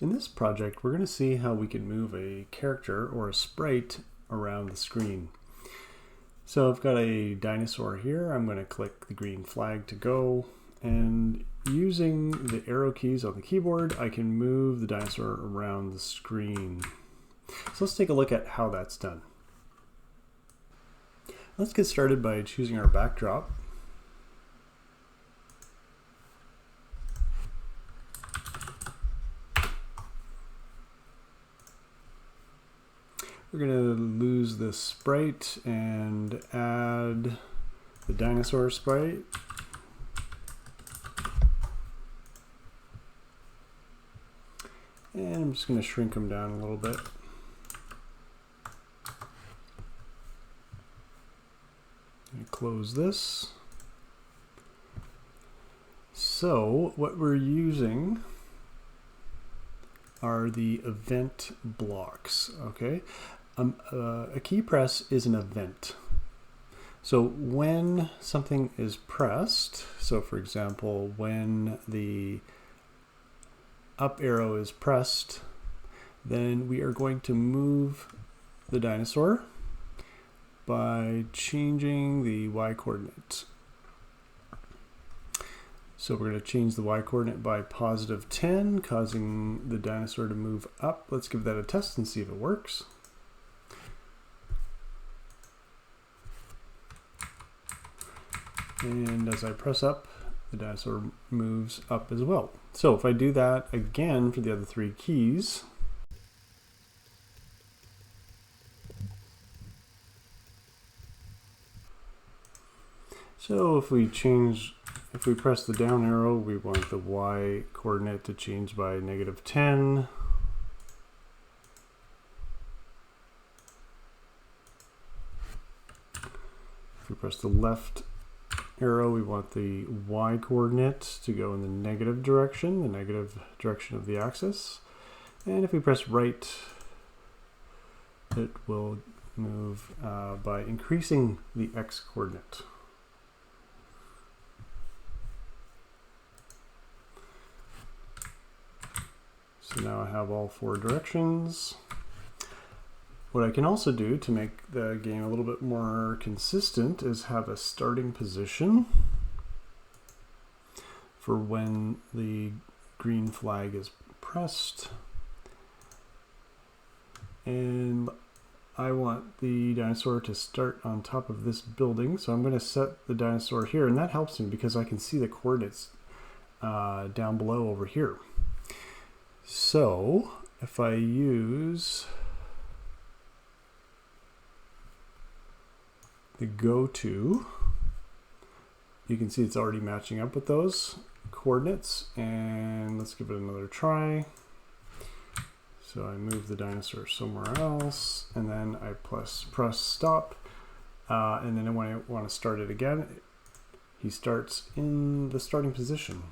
In this project, we're going to see how we can move a character or a sprite around the screen. So I've got a dinosaur here. I'm going to click the green flag to go, and using the arrow keys on the keyboard, I can move the dinosaur around the screen. So let's take a look at how that's done. Let's get started by choosing our backdrop. We're going to lose this sprite and add the dinosaur sprite. And I'm just going to shrink them down a little bit. Close this. So what we're using are the event blocks. Okay, a key press is an event. So when something is pressed, so for example, when the up arrow is pressed, then we are going to move the dinosaur by changing the y coordinate. So we're going to change the y coordinate by +10, causing the dinosaur to move up. Let's give that a test and see if it works. And as I press up, the dinosaur moves up as well. So if I do that again for the other three keys, so if we press the down arrow, we want the y coordinate to change by -10. If we press the left arrow, we want the y coordinate to go in the negative direction of the axis. And if we press right, it will move by increasing the x coordinate. So now I have all four directions. What I can also do to make the game a little bit more consistent is have a starting position for when the green flag is pressed. And I want the dinosaur to start on top of this building, so I'm going to set the dinosaur here, and that helps me because I can see the coordinates down below over here. So if I use the go-to, you can see it's already matching up with those coordinates, and let's give it another try. So I move the dinosaur somewhere else, and then I press stop, and then when I want to start it again, he starts in the starting position.